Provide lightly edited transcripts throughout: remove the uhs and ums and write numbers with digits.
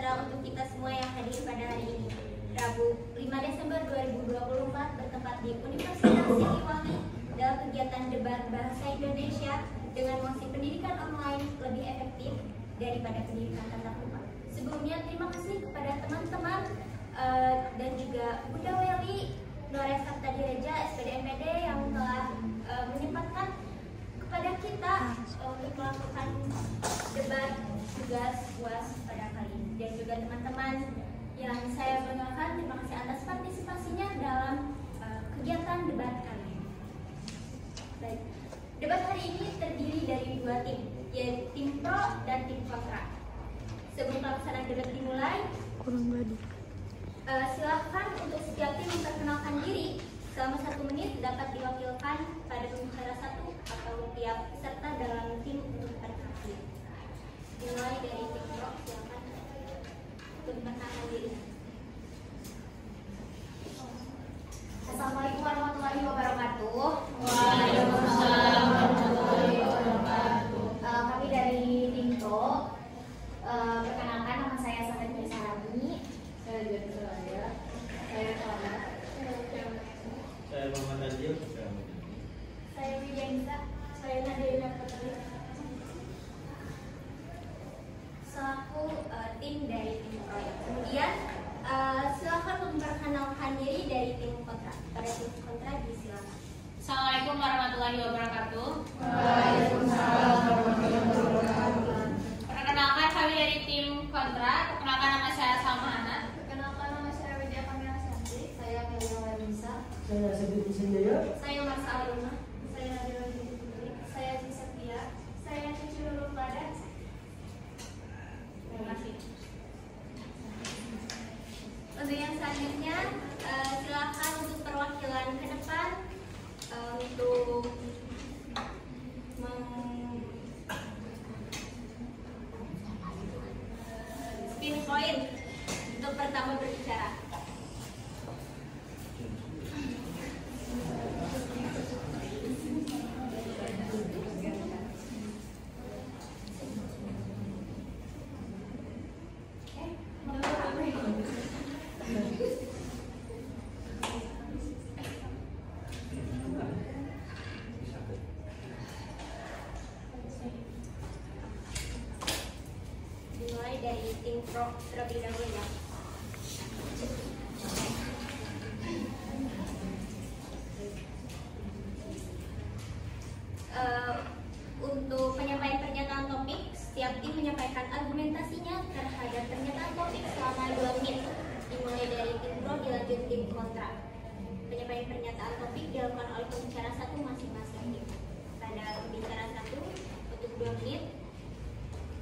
sejahtera untuk kita semua yang hadir pada hari ini. Rabu 5 Desember 2024 bertempat di Universitas Siliwangi dalam kegiatan debat bahasa Indonesia dengan mosi pendidikan online lebih efektif daripada pendidikan tatap muka. Sebelumnya terima kasih kepada teman-teman dan juga Bunda Weli, Nora Sabtadireja, SPD MPD yang telah menyempatkan kepada kita untuk melakukan debat tugas UAS pada kali ini, dan juga teman-teman yang saya banggakan, terima kasih atas partisipasinya dalam kegiatan debat kali ini. Baik, debat hari ini terdiri dari dua tim, yaitu tim pro dan tim kontra. Sebelum pelaksanaan debat dimulai, silakan untuk setiap tim memperkenalkan diri selama 1 menit, dapat diwakilkan pada pembicara satu atau tiap peserta dalam tim untuk memperkenalkan diri. Dimulai dari tim pro, silakan untuk memperkenalkan diri. Assalamualaikum warahmatullahi wabarakatuh. Waalaikumsalam warahmatullahi wabarakatuh. Kami dari tim pro. Perkenalkan, nama saya Sangat Sarami. Saya Jadi Seraya. Saya Kelana. Saya Muhammad Adil. Saya Widianisa. Saya Nadia Putri. Selaku tim dari tim pro. Kemudian silakan memperkenalkan diri dari tim kontra. Pada tim kontra disilakan. Assalamualaikum warahmatullahi wabarakatuh. Waalaikumsalam warahmatullahi wabarakatuh. Perkenalkan, kami dari tim kontra. Perkenalkan, nama saya Salma Hana. Perkenalkan, nama saya Widya Kamila Santi. Saya Melia Wanisa. Saya Sebut Sendiri. Saya Marsa Aluna. Saya Nadira Putri. Saya Cisapia. Saya Cici Lulu Pada. Terima kasih. Untuk yang selanjutnya, silakan untuk perwakilan ke depan untuk spin point untuk pertama berbicara. Dimulai dari tim pro terlebih dahulu ya. Untuk penyampaian pernyataan topik, setiap tim menyampaikan argumentasinya terhadap pernyataan topik selama 2 menit. Dimulai dari tim pro, dilanjut tim kontra. Penyampaian pernyataan topik dilakukan oleh pembicara satu masing-masing tim. Pada pembicara satu untuk 2 menit.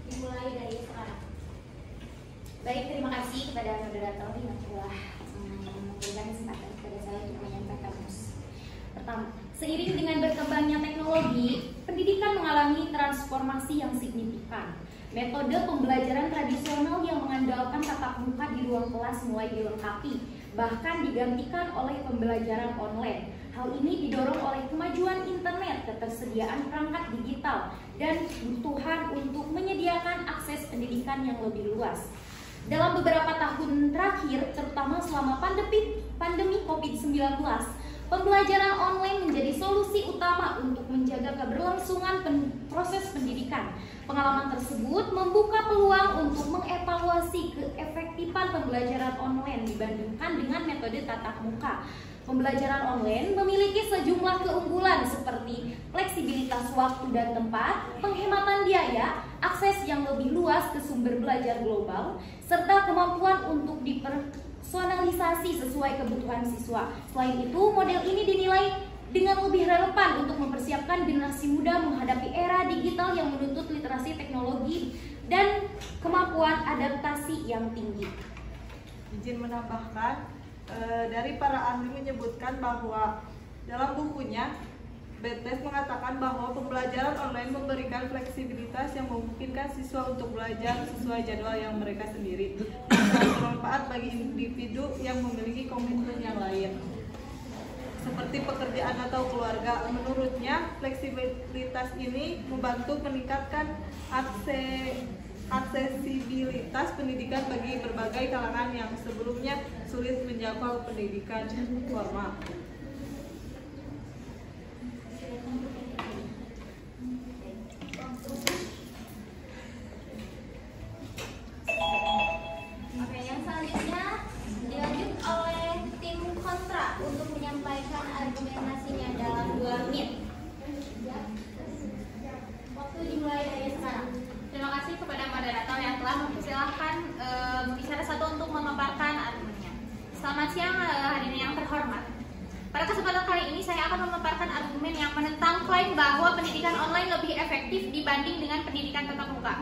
Dimulai dari sekarang. Baik, terima kasih kepada moderator yang telah memberikan kesempatan kepada saya untuk menyampaikan mus. Pertama, seiring dengan berkembangnya teknologi, pendidikan mengalami transformasi yang signifikan. Metode pembelajaran tradisional yang mengandalkan tatap muka di ruang kelas mulai dilengkapi, bahkan digantikan oleh pembelajaran online. Hal ini didorong oleh kemajuan internet, ketersediaan perangkat digital, dan kebutuhan untuk menyediakan akses pendidikan yang lebih luas. Dalam beberapa tahun terakhir, terutama selama pandemi COVID-19, pembelajaran online menjadi solusi utama untuk menjaga keberlangsungan proses pendidikan. Pengalaman tersebut membuka peluang untuk mengevaluasi keefektifan pembelajaran online dibandingkan dengan metode tatap muka. Pembelajaran online memiliki sejumlah keunggulan seperti fleksibilitas waktu dan tempat, penghematan biaya, akses yang lebih luas ke sumber belajar global, serta kemampuan untuk dipersonalisasi sesuai kebutuhan siswa. Selain itu, model ini dinilai dengan lebih relevan untuk mempersiapkan generasi muda menghadapi era digital yang menuntut literasi teknologi dan kemampuan adaptasi yang tinggi. Izin menambahkan, dari para ahli menyebutkan bahwa dalam bukunya BTS mengatakan bahwa pembelajaran online memberikan fleksibilitas yang memungkinkan siswa untuk belajar sesuai jadwal yang mereka sendiri dan bermanfaat bagi individu yang memiliki komitmen yang lain seperti pekerjaan atau keluarga. Menurutnya, fleksibilitas ini membantu meningkatkan aksesibilitas pendidikan bagi berbagai kalangan yang sebelumnya sulit menjangkau pendidikan formal. Oke, yang selanjutnya dilanjut oleh tim kontra untuk menyampaikan argumentasinya dalam 2 menit. Waktu dimulai dari sekarang. Terima kasih kepada moderator yang telah mempersilahkan bicara satu untuk memaparkan argumennya. Selamat siang hadirin yang terhormat. Pada kesempatan kali ini saya akan memaparkan argumen yang menentang klaim bahwa pendidikan online lebih efektif dibanding dengan pendidikan tatap muka.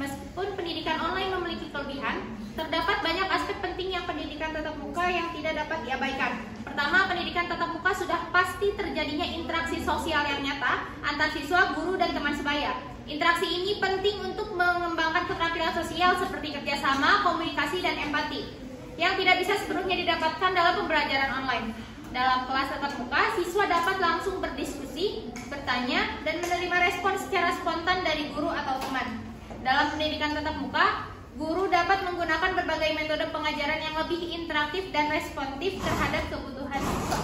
Meskipun pendidikan online memiliki kelebihan, terdapat banyak aspek penting yang pendidikan tatap muka yang tidak dapat diabaikan. Pertama, pendidikan tatap muka sudah pasti terjadinya interaksi sosial yang nyata antar siswa, guru, dan teman sebaya. Interaksi ini penting untuk mengembangkan keterampilan sosial seperti kerjasama, komunikasi, dan empati, yang tidak bisa sepenuhnya didapatkan dalam pembelajaran online. Dalam kelas tatap muka, siswa dapat langsung berdiskusi, bertanya, dan menerima respon secara spontan dari guru atau teman. Dalam pendidikan tatap muka, guru dapat menggunakan berbagai metode pengajaran yang lebih interaktif dan responsif terhadap kebutuhan siswa.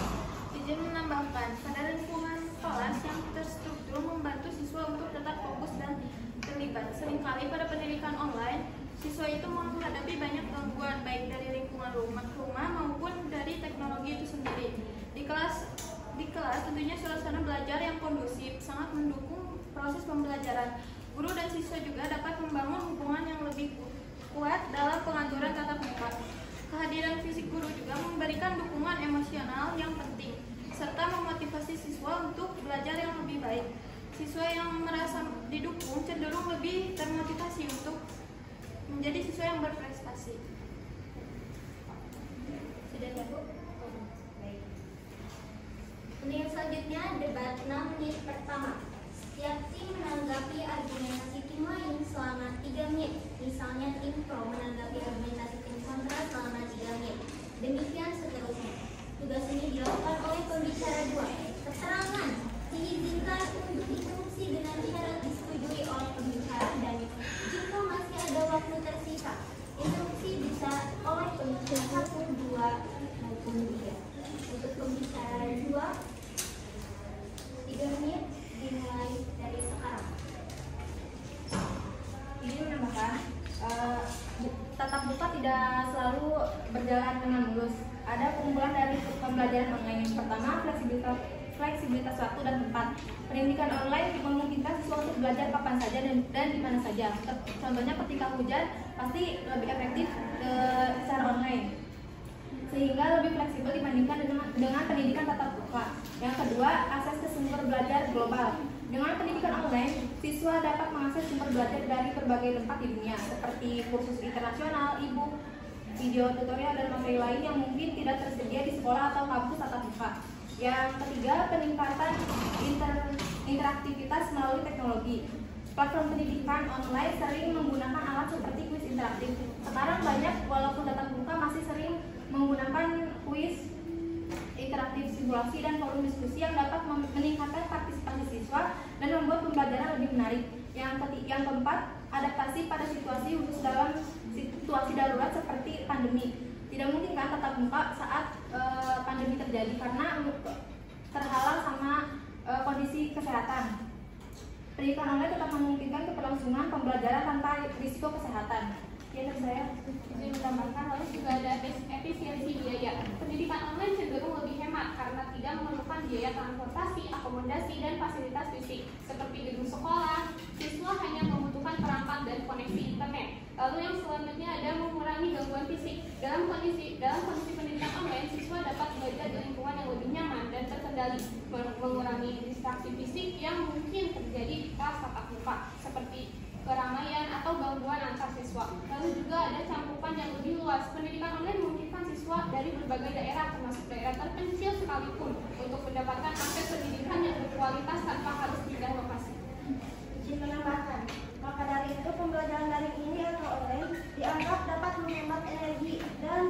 Izin menambahkan, pada lingkungan kelas yang terstruktur membantu siswa untuk tetap fokus dan terlibat. Seringkali pada pendidikan online, siswa itu menghadapi banyak gangguan baik dari lingkungan rumah maupun dari teknologi itu sendiri. Di kelas tentunya suasana belajar yang kondusif sangat mendukung proses pembelajaran. Guru dan siswa juga dapat membangun hubungan yang lebih kuat dalam pengaturan tatap muka. Kehadiran fisik guru juga memberikan dukungan emosional yang penting, serta memotivasi siswa untuk belajar yang lebih baik. Siswa yang merasa didukung cenderung lebih termotivasi untuk menjadi siswa yang berprestasi. Sudah ya, Bu? Baik. Untuk yang selanjutnya, debat 6 menit pertama. Setiap tim menanggapi argumentasi tim lain selama 3 menit. Misalnya tim pro menanggapi argumentasi tim kontra selama 3 menit. Demikian seterusnya. Tugas ini dilakukan oleh pembicara 2. Keterangan diizinkan untuk diinstruksi dengan syarat disetujui oleh pembicara, dan jika masih ada waktu tersisa, instruksi bisa oleh pembicara 1, 2, maupun 3. Untuk pembicara 2, 3 menit dimulai dari sekarang. Ini menambahkan tatap muka tidak selalu berjalan dengan mulus. Ada pengumpulan dari pembelajaran online. Yang pertama, fleksibilitas waktu dan tempat. Pendidikan online memungkinkan siswa untuk belajar kapan saja dan di mana saja. Contohnya ketika hujan pasti lebih efektif secara online, sehingga lebih fleksibel dibandingkan dengan pendidikan tatap muka. Yang kedua, akses ke sumber belajar global. Dengan pendidikan online, siswa dapat mengakses sumber belajar dari berbagai tempat di dunia, seperti kursus internasional, e-book, video tutorial, dan materi lain yang mungkin tidak tersedia di sekolah atau kampus tatap muka. Yang ketiga, peningkatan interaktivitas melalui teknologi. Platform pendidikan online sering menggunakan alat seperti kuis interaktif. Sekarang banyak, walaupun tatap muka, masih sering menggunakan kuis interaktif, simulasi, dan forum diskusi yang dapat meningkatkan partisipasi siswa dan membuat pembelajaran lebih menarik. Yang keempat, adaptasi pada situasi khusus dalam situasi darurat seperti pandemi. Tidak mungkin kan tatap muka saat pandemi terjadi karena terhalang sama kondisi kesehatan. Pendidikan online tetap memungkinkan keberlangsungan pembelajaran tanpa risiko kesehatan. Ya, saya Izin menambahkan, lalu juga ada efisiensi biaya. Pendidikan online cenderung lebih hemat karena tidak memerlukan biaya transportasi, akomodasi, dan fasilitas fisik seperti gedung sekolah. Siswa hanya membutuhkan perangkat dan koneksi internet. Lalu yang selanjutnya ada mengurangi gangguan fisik. Dalam kondisi pendidikan online, siswa dapat belajar di lingkungan yang lebih nyaman dan terkendali, mengurangi distraksi fisik yang mungkin terjadi di kelas tatap muka seperti keramaian atau gangguan antar siswa. Lalu juga ada cakupan yang lebih luas. Pendidikan online memungkinkan siswa dari berbagai daerah, termasuk daerah terpencil sekalipun, untuk mendapatkan akses pendidikan yang berkualitas tanpa harus pindah lokasi. Izin menambahkan, maka dari itu pembelajaran daring ini atau online dianggap dapat menghemat energi dan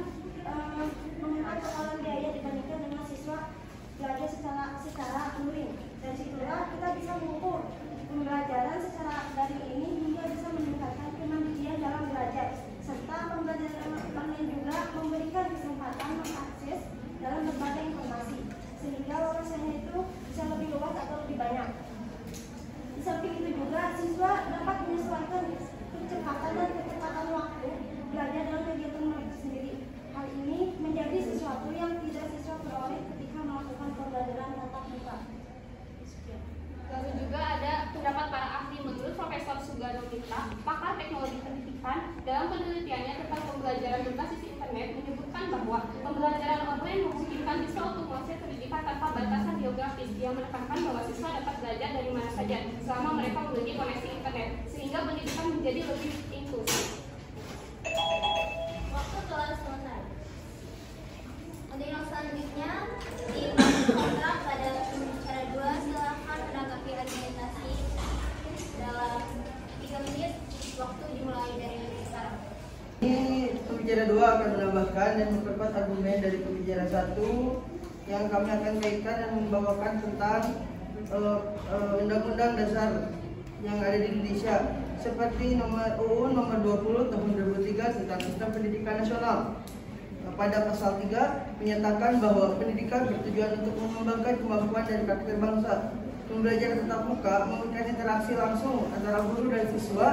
menghemat pengeluaran biaya dibandingkan dengan siswa belajar secara luring. Dari situlah kita bisa mengukur pembelajaran secara daring ini hingga bisa meningkatkan kemandirian bahwa pembelajaran online memungkinkan siswa untuk mengakses pendidikan tanpa batasan geografis. Dia menekankan bahwa siswa dapat belajar dari mana saja selama mereka memiliki koneksi internet, sehingga pendidikan menjadi lebih inklusif. Waktu telah selesai. Untuk yang selanjutnya, di kontrak pada pembicara 2 silakan menanggapi argumentasi dalam 3 menit. Waktu dimulai dari sekarang. Ini pembicara 2 akan menambahkan dan memperkuat argumen dari pembicara 1 yang kami akan kaitkan dan membawakan tentang undang-undang dasar yang ada di Indonesia, seperti UU nomor 20 tahun 2003 tentang sistem pendidikan nasional. Pada pasal 3 menyatakan bahwa pendidikan bertujuan untuk mengembangkan kemampuan dan karakter bangsa. Pembelajaran tatap muka memberikan interaksi langsung antara guru dan siswa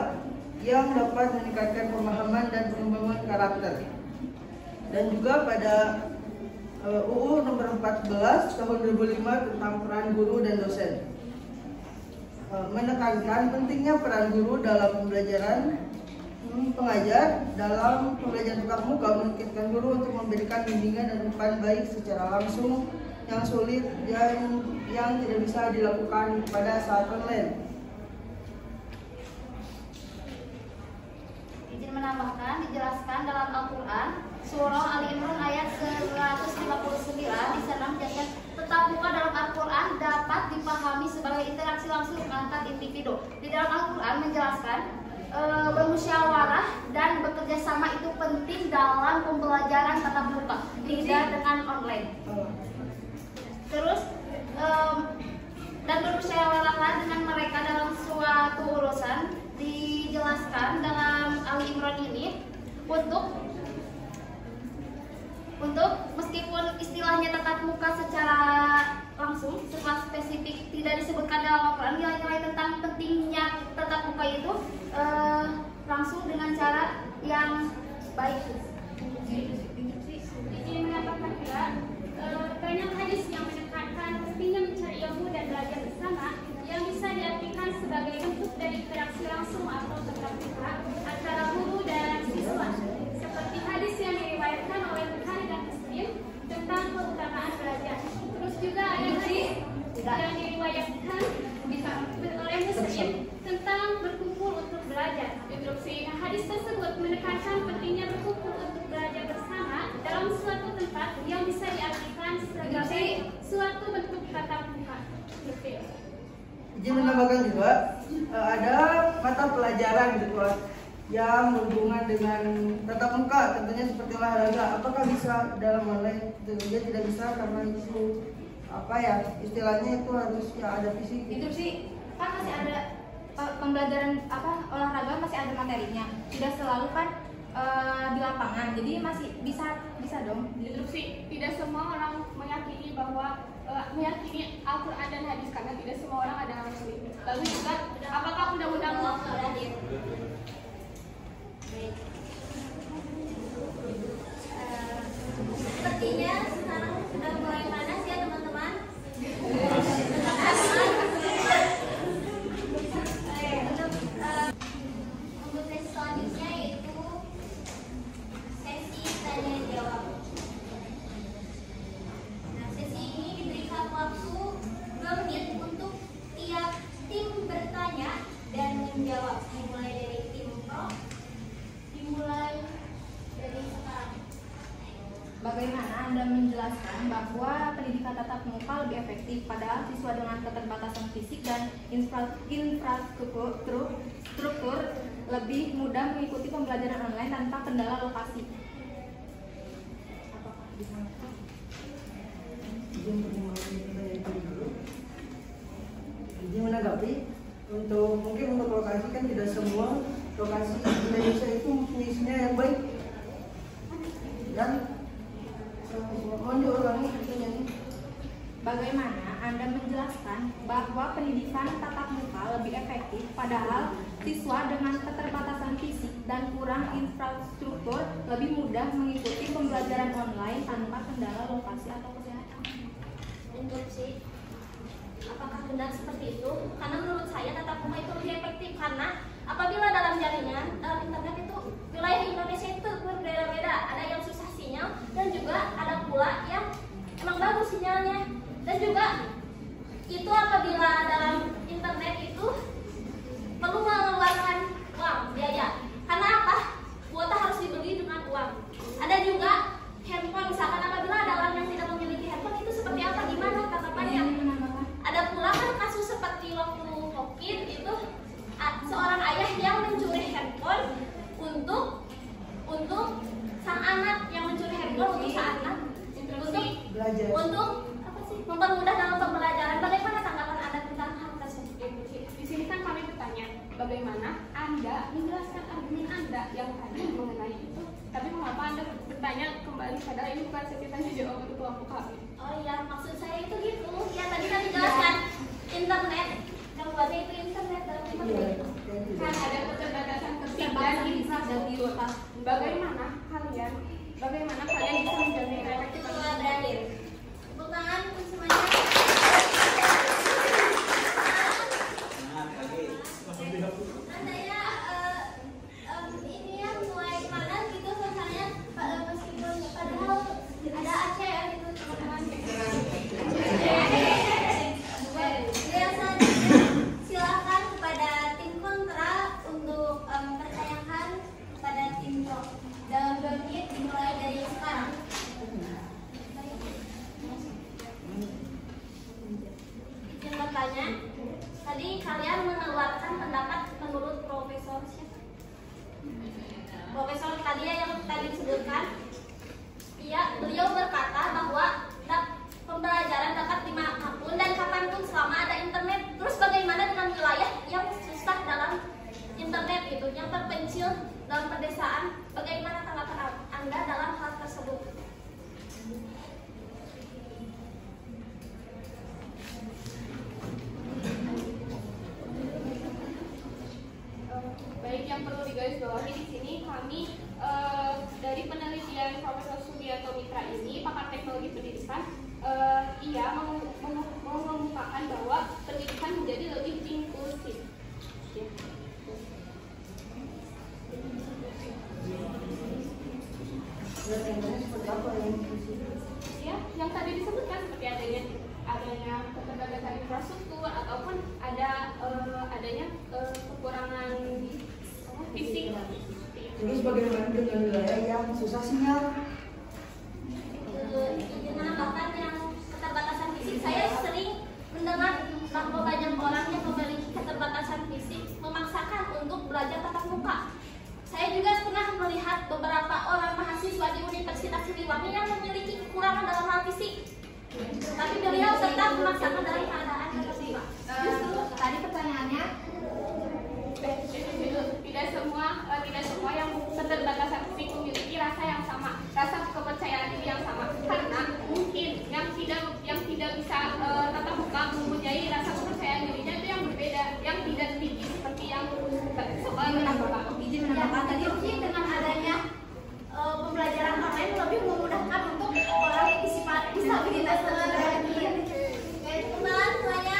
yang dapat meningkatkan pemahaman dan pengembangan karakter. Dan juga pada UU nomor 14 tahun 2005 tentang peran guru dan dosen, menekankan pentingnya peran guru dalam pembelajaran pengajar. Dalam pembelajaran tatap muka memungkinkan guru untuk memberikan bimbingan dan umpan baik secara langsung yang sulit dan yang tidak bisa dilakukan pada saat online. Izin menambahkan, dijelaskan dalam Al-Quran Surah Ali Imran ayat 159 di sana menjelaskan tetap muka dalam Al-Quran dapat dipahami sebagai interaksi langsung antar individu. Di dalam Al-Quran menjelaskan bermusyawarah dan bekerja sama itu penting dalam pembelajaran tatap muka, tidak dengan online. Terus dan bermusyawarahlah dengan mereka dalam suatu urusan. Dijelaskan dalam Ali Imran ini untuk meskipun istilahnya tatap muka secara langsung, secara spesifik tidak disebutkan dalam Al-Quran, nilai-nilai tentang pentingnya tatap muka itu langsung dengan cara yang baik. Izin menambahkan juga, banyak hadis yang menekankan pentingnya mencari ilmu dan belajar bersama yang bisa diartikan sebagai bentuk dari interaksi langsung atau tatap muka antara guru dan siswa, seperti hadis yang diriwayatkan oleh Bukhari dan Muslim tentang keutamaan belajar. Terus juga ada hadis yang diriwayatkan oleh Muslim tentang berkumpul untuk belajar. Nah, hadis tersebut menekankan pentingnya berkumpul untuk belajar bersama dalam suatu tempat yang bisa diartikan sebagai suatu bentuk tatap muka. Izin menambahkan juga ada mata pelajaran gitu yang berhubungan dengan tatap muka, tentunya seperti olahraga. Apakah bisa dalam online? Tentunya tidak bisa karena itu istilahnya itu harus ada fisik. Itu sih kan masih ada pembelajaran olahraga masih ada materinya, tidak selalu kan di lapangan, jadi masih bisa dong. Instruksi, tidak semua orang meyakini bahwa meyakini Al-Quran dan hadis karena tidak semua orang adalah muslim. Lalu juga apakah undang-undang Baik. Sepertinya sekarang sudah mulai panas ya teman-teman. Untuk sesi selanjutnya yaitu sesi tanya jawab. Nah, sesi ini diberikan waktu 2 menit untuk tiap tim bertanya dan menjawab. Dimulai dari tim pro, dimulai dari sekarang. Bagaimana Anda menjelaskan bahwa pendidikan tatap muka lebih efektif padahal siswa dengan keterbatasan fisik dan infrastruktur lebih mudah mengikuti pembelajaran online tanpa kendala lokasi? Apakah dimaksud? Izin menanggapi mungkin untuk lokasi kan tidak semua lokasi Indonesia itu isinya yang baik dan mohon diulangi pertanyaannya. Bagaimana Anda menjelaskan bahwa pendidikan tatap muka lebih efektif padahal siswa dengan keterbatasan fisik dan kurang infrastruktur lebih mudah mengikuti pembelajaran online tanpa kendala lokasi atau kesehatan? Instruksi, apakah benar seperti itu? Karena menurut saya tatap muka itu lebih efektif karena apabila dalam jaringan, dalam internet itu wilayah Indonesia itu berbeda-beda, ada yang susah sinyal dan juga anak yang mencuri handphone untuk saat Belajar. untuk apa sih mempermudah dalam pembelajaran. Bagaimana tanggapan Anda tentang hal tersebut? Di sini kan kami bertanya, bagaimana Anda menjelaskan argumen Anda yang tadi mengenai itu, tapi mengapa Anda bertanya kembali, padahal ini bukan sekiranya jawab untuk kelompok kami. Oh iya, maksud saya itu gitu. Ya tadi kan dijelaskan internet, yang buatnya itu internet dalam internet. Kan ada keterbatasan fisik dan infrastruktur. Bagaimana kalian bisa menjamin efektif? Itu berakhir. Tepuk tangan untuk semuanya. Anda ya, ini ya mulai panas gitu suasananya, meskipun padahal ada Aceh ya gitu teman-teman. Ya selanjutnya silakan kepada tim kontra untuk pertanyakan kepada tim pro. Dalam 2 menit dimulai dari sekarang. Izin bertanya, tadi kalian mengeluarkan pendapat menurut Profesor siapa? Profesor tadi yang tadi disebutkan. Iya, beliau berkata bahwa pembelajaran dapat dimanapun dan kapanpun selama ada internet. Terus bagaimana dengan wilayah yang susah dalam internet itu, yang terpencil dalam pedesaan? Bagaimana tanggapan Anda dalam hal tersebut? Baik, yang perlu digarisbawahi di sini kami dari penelitian Profesor Subianto Mitra ini, pakar teknologi pendidikan, ia mengemukakan bahwa pendidikan menjadi lebih inklusif. Ya. Ya, yang tadi disebutkan seperti adanya keterbatasan infrastruktur ataupun adanya kekurangan fisik. Terus bagaimana dengan wilayah yang susah sinyal? Bahkan yang keterbatasan fisik, saya sering mendengar bahwa banyak orang yang memiliki keterbatasan fisik memaksakan untuk belajar tatap muka. Saya juga pernah melihat beberapa orang mahasiswa di Universitas Siliwangi yang memiliki kekurangan dalam hal fisik, tapi beliau tetap memaksakan dalam keadaan tatap muka. Justru tadi pertanyaannya tidak semua yang keterbatasan fisik memiliki rasa yang sama, rasa kepercayaan diri yang sama, karena mungkin yang tidak bisa tatap muka mempunyai rasa kepercayaan dirinya itu yang berbeda, yang tidak tinggi seperti yang izin menambahkan tadi Mungkin dengan adanya pembelajaran online lebih memudahkan untuk orang yang disabilitas belajar. Kembali semuanya.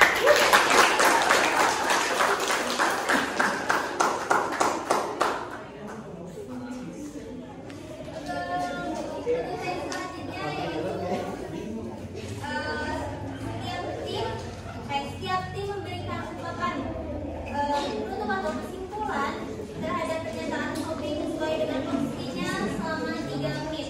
Setiap tim memberikan ungkapan penutup atau kesimpulan terhadap pernyataan topik sesuai dengan posisinya selama 3 menit.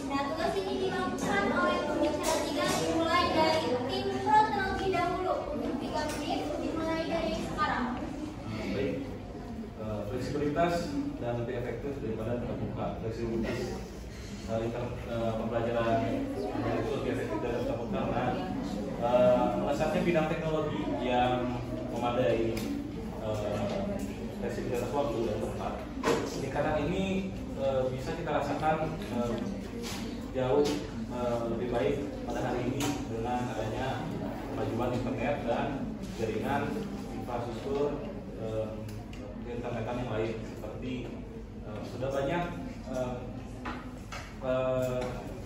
Nah, tugas ini dilakukan oleh pembicara 3 dimulai dari tim pro terlebih dahulu untuk 3 menit dimulai dari sekarang. Baik, fleksibilitas dan lebih efektif daripada tatap muka. Fleksibilitas pembelajaran itu lebih efektif dari tatap muka karena melesatnya bidang teknologi yang memadai fleksibilitas waktu dan tempat. Peningkatan ini bisa kita rasakan jauh lebih baik pada hari ini dengan adanya kemajuan internet dan jaringan infrastruktur internetan yang lain, seperti sudah banyak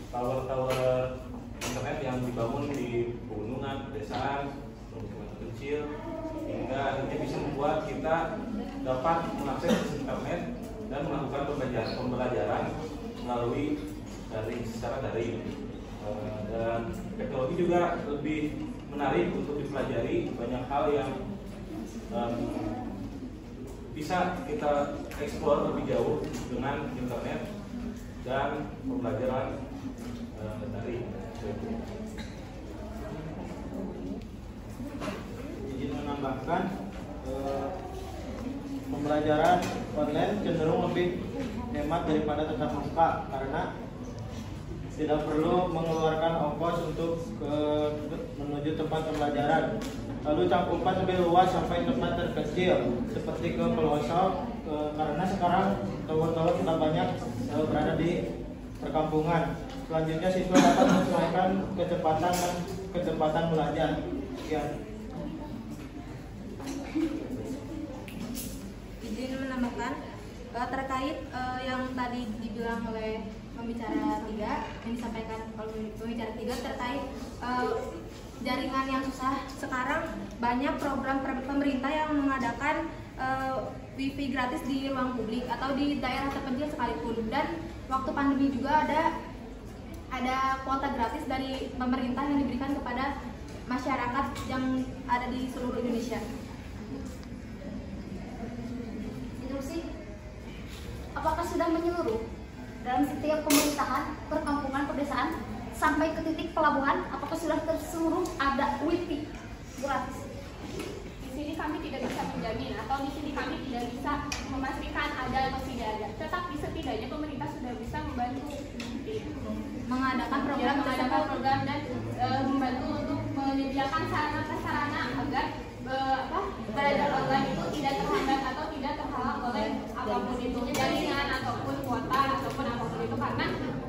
tower-tower internet yang dibangun di pegunungan, pedesaan, pemukiman kecil, hingga akhirnya bisa membuat kita dapat mengakses internet dan melakukan pembelajaran melalui secara daring. Dan teknologi juga lebih menarik untuk dipelajari, banyak hal yang bisa kita eksplor lebih jauh dengan internet dan pembelajaran daring. Izin menambahkan, pembelajaran online cenderung lebih hemat daripada tatap muka karena tidak perlu mengeluarkan ongkos untuk menuju tempat pembelajaran. Lalu cakupan lebih luas sampai tempat terkecil seperti ke pelosok karena sekarang tower-tower sudah banyak berada di perkampungan. Selanjutnya siswa dapat menyesuaikan kecepatan dan kecepatan belajar. Sekian. Izin menambahkan terkait yang tadi dibilang oleh pembicara 3 yang disampaikan oleh pembicara 3 terkait jaringan yang susah. Sekarang banyak program pemerintah yang mengadakan wifi gratis di ruang publik atau di daerah terpencil sekalipun, dan waktu pandemi juga ada kuota gratis dari pemerintah yang diberikan kepada masyarakat yang ada di seluruh Indonesia. Instruksi, apakah sudah menyeluruh dalam setiap pemerintahan, perkampungan, pedesaan sampai ke titik pelabuhan? Apakah sudah terseluruh ada wifi gratis? Di sini kami tidak bisa menjamin atau di sini kami tidak bisa memastikan ada atau tidak ada. Tetapi setidaknya pemerintah sudah bisa membantu Mengadakan program dan membantu untuk menyediakan sarana-prasarana agar belajar online itu tidak terhambat atau tidak terhalang oleh apapun itu, jaringan ataupun kuota ataupun apapun itu, karena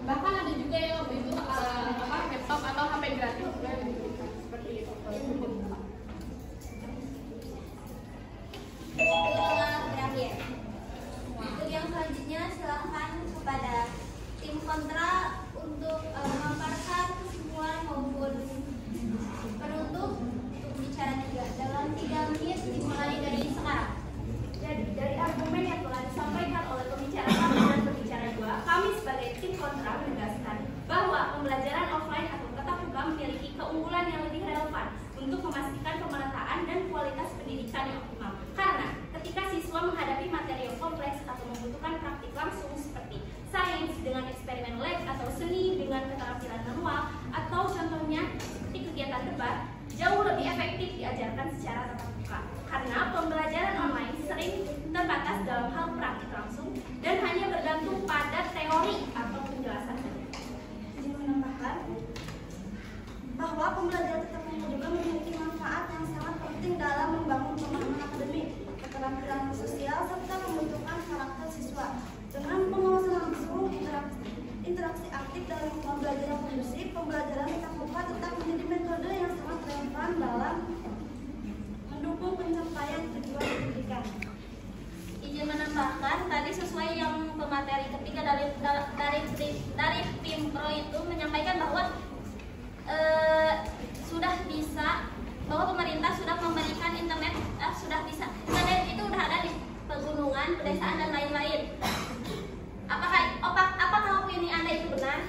bahkan ada juga yang waktu itu laptop atau HP gratis juga diberikan seperti itu. Terakhir, untuk yang selanjutnya silahkan kepada tim kontra untuk memaparkan kesimpulan maupun penutup untuk bicara 3 dalam 3 menit dimulai dari sekarang. Jadi dari argumen yang telah disampaikan oleh pembicara 1 dan pembicara 2, kami sebagai tim kontra menegaskan bahwa pembelajaran offline atau tatap muka memiliki keunggulan yang lebih relevan untuk memastikan pemerataan dan kualitas pendidikan yang optimal. Karena ketika siswa menghadapi materi yang kompleks atau membutuhkan praktik langsung seperti sains dengan eksperimen lab atau seni dengan keterampilan manual atau contohnya seperti kegiatan debat, jauh lebih efektif diajarkan secara tatap muka. Karena pembelajaran online sering terbatas dalam hal praktik langsung dan hanya bergantung pada teori atau penjelasan. Izin menambahkan bahwa pembelajaran tatap muka juga memiliki manfaat yang sangat penting dalam membangun pemahaman akademik, keterampilan sosial, serta membentukkan karakter siswa. Dengan pengawasan langsung, interaksi aktif dalam pembelajaran kondusif, pembelajaran tatap muka tetap menjadi metode yang sangat relevan dalam mendukung pencapaian tujuan pendidikan. Izin menambahkan, tadi sesuai yang pemateri ketiga dari tim pro itu menyampaikan bahwa sudah bisa, bahwa pemerintah sudah memberikan internet, sudah bisa. Internet itu sudah ada di pegunungan, pedesaan dan lain-lain. Apakah opini Anda itu benar?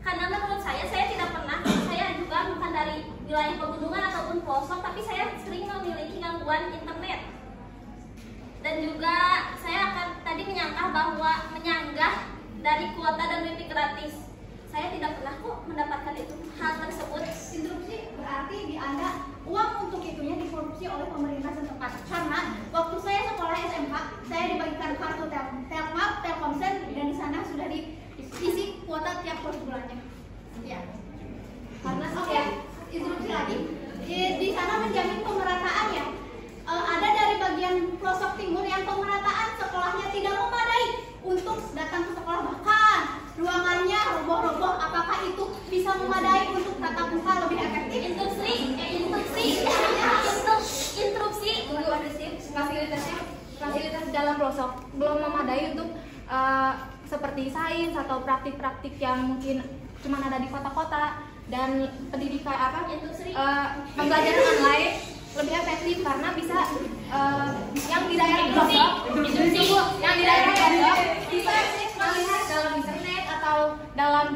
Karena menurut saya tidak pernah. Saya juga bukan dari wilayah pegunungan ataupun pelosok, tapi saya sering memiliki gangguan internet. Dan juga saya akan tadi menyanggah dari kuota dan wifi gratis. Saya tidak pernah kok mendapatkan itu hal tersebut. Instruksi berarti di Anda uang untuk itunya dikorupsi oleh pemerintah setempat. Karena waktu saya sekolah SMK, saya dibagikan kartu Telkomsel dan di sana sudah diisi kuota tiap bulannya. Ya. Karena instruksi lagi di sana menjamin pemerataan ya. Ada dari bagian pelosok timur yang pemerataan sekolahnya tidak memadai untuk datang ke sekolah, bahkan ruangannya roboh-roboh. Apakah itu bisa memadai untuk tatap muka lebih efektif? Fasilitas dalam pelosok belum memadai untuk seperti sains atau praktik-praktik yang mungkin cuma ada di kota-kota, dan pendidikan pembelajaran online lebih efektif karena bisa yang di daerah pelosok bisa melihat dalam internet atau dalam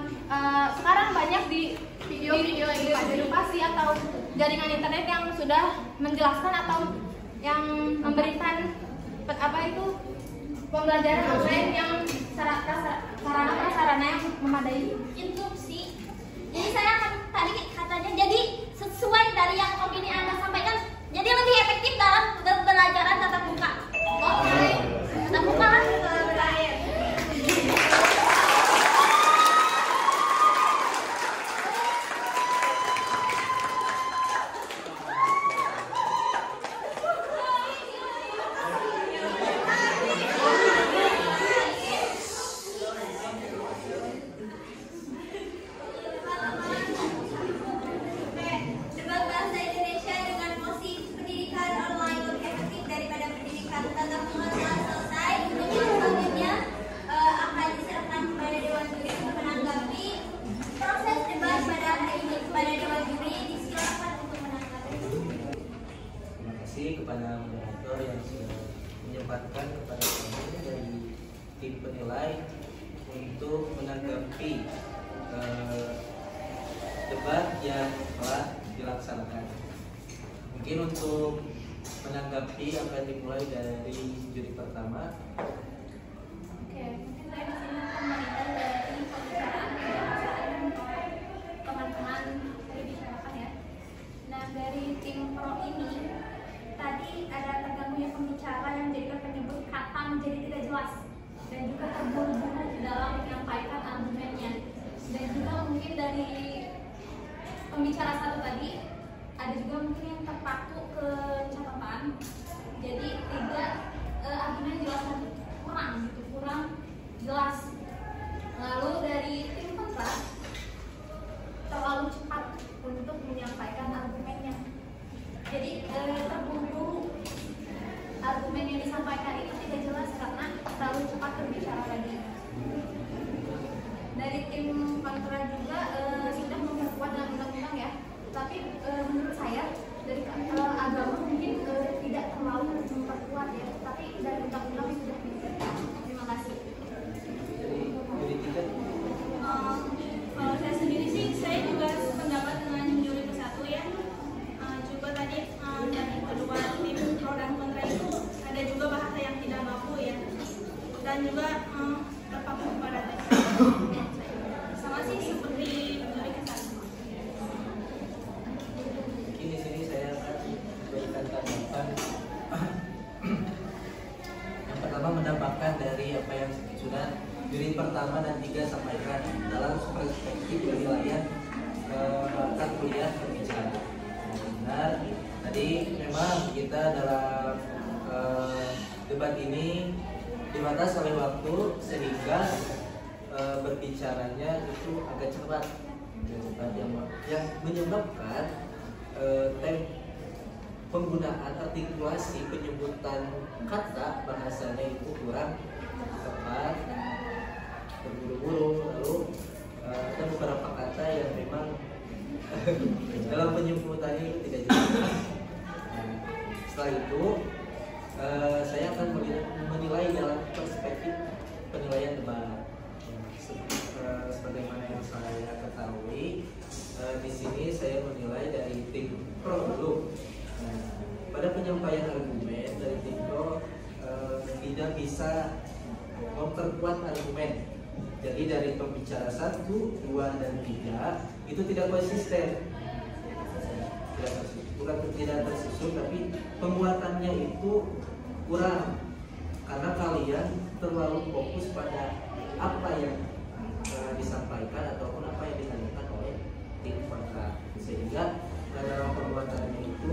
sekarang banyak di video edukasi atau jaringan internet yang sudah menjelaskan atau yang memberikan pembelajaran online yang sarana yang memadai. Instruksi. Jadi saya akan tadi katanya jadi sesuai dari yang opini Anda sampaikan, jadi lebih efektif dalam pembelajaran tatap muka. Tatap muka kan berakhir. debat yang telah dilaksanakan. Mungkin untuk menanggapi akan dimulai dari juri pertama. Oke, mungkin saya di sini akan menilai dari pembicaraan yang teman-teman tadi bicarakan ya. Nah, dari tim pro ini tadi ada terganggunya pembicara yang menjadikan penyebut kata menjadi tidak jelas dan juga terburu-buru dalam menyampaikan argumennya. Dan juga mungkin dari pembicara satu tadi ada juga mungkin yang terpaku ke catatan, jadi tidak argumen jelas dan kurang jelas. Lalu dari tim kontra terlalu cepat untuk menyampaikan argumennya, jadi terburu-buru, argumen yang disampaikan itu tidak jelas karena terlalu cepat berbicara tadi. Dari tim kontra juga sudah memperkuat dalam undang-undang ya, tapi menurut saya dari agama mungkin tidak terlalu memperkuat ya, tapi dari undang-undang sudah bisa. Terima kasih. Kalau saya sendiri sih, saya juga sependapat dengan juri ke-1 ya. Juga tadi dari kedua tim pro dan kontra itu ada juga bahasa yang tidak baku ya, dan juga terpaku kepada teks. Sama sih seperti juri ke-1. Mungkin di sini saya akan berikan tanggapan. Yang pertama mendapatkan dari apa yang sudah juri pertama dan 3 sampaikan dalam perspektif penilaian bakat kuliah berbicara. Benar, tadi memang kita dalam debat ini dibatasi oleh waktu sehingga berbicaranya itu agak cepat yang menyebabkan penggunaan artikulasi penyebutan kata bahasanya itu kurang tepat, terburu-buru, lalu ada beberapa kata yang memang dalam penyebutannya itu tidak jelas. Setelah itu saya akan menilai dalam perspektif penilaian debat. Sebagaimana yang saya ketahui, di sini saya menilai dari tim pro dulu. Pada penyampaian argumen dari tim pro tidak bisa memperkuat argumen. Jadi dari pembicara 1, 2, dan 3 itu tidak konsisten. Bukan tidak tersusun, tapi penguatannya itu kurang karena kalian terlalu fokus pada apa yang disampaikan ataupun apa yang ditanyakan oleh tim kontra, sehingga dalam penguatannya itu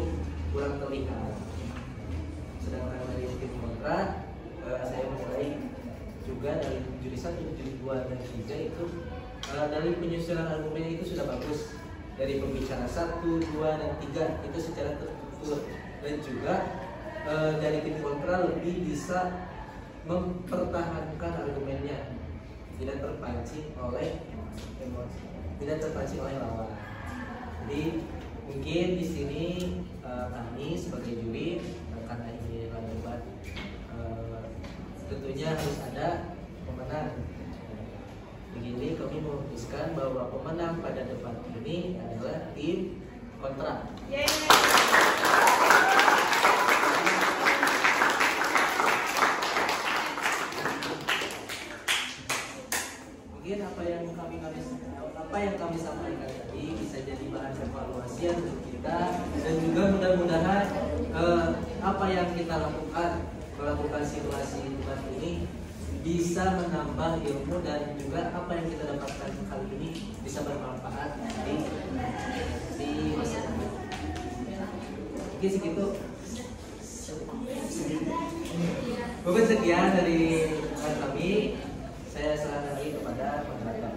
kurang terlihat. Sedangkan dari tim kontra saya mulai juga dari juri 1, juri 2, dan 3 itu dari penyusunan argumen itu sudah bagus. Dari pembicara 1, 2, dan 3 itu secara terstruktur, dan juga dari tim kontra lebih bisa mempertahankan argumennya, tidak terpancing oleh emosi, tidak terpancing oleh lawan. Jadi mungkin di sini kami sebagai juri, karena ini adalah debat, tentunya harus ada pemenang. Begini kami memutuskan bahwa pemenang pada debat ini adalah tim kontra. Mungkin apa yang kami sampaikan tadi bisa jadi bahan evaluasi untuk kita, dan juga mudah-mudahan apa yang kita melakukan simulasi debat ini bisa menambah ilmu, dan juga apa yang kita dapatkan kali ini bisa bermanfaat di masa depan. Mungkin segitu. Mungkin sekian dari kami. Saya serahkan lagi kepada moderator.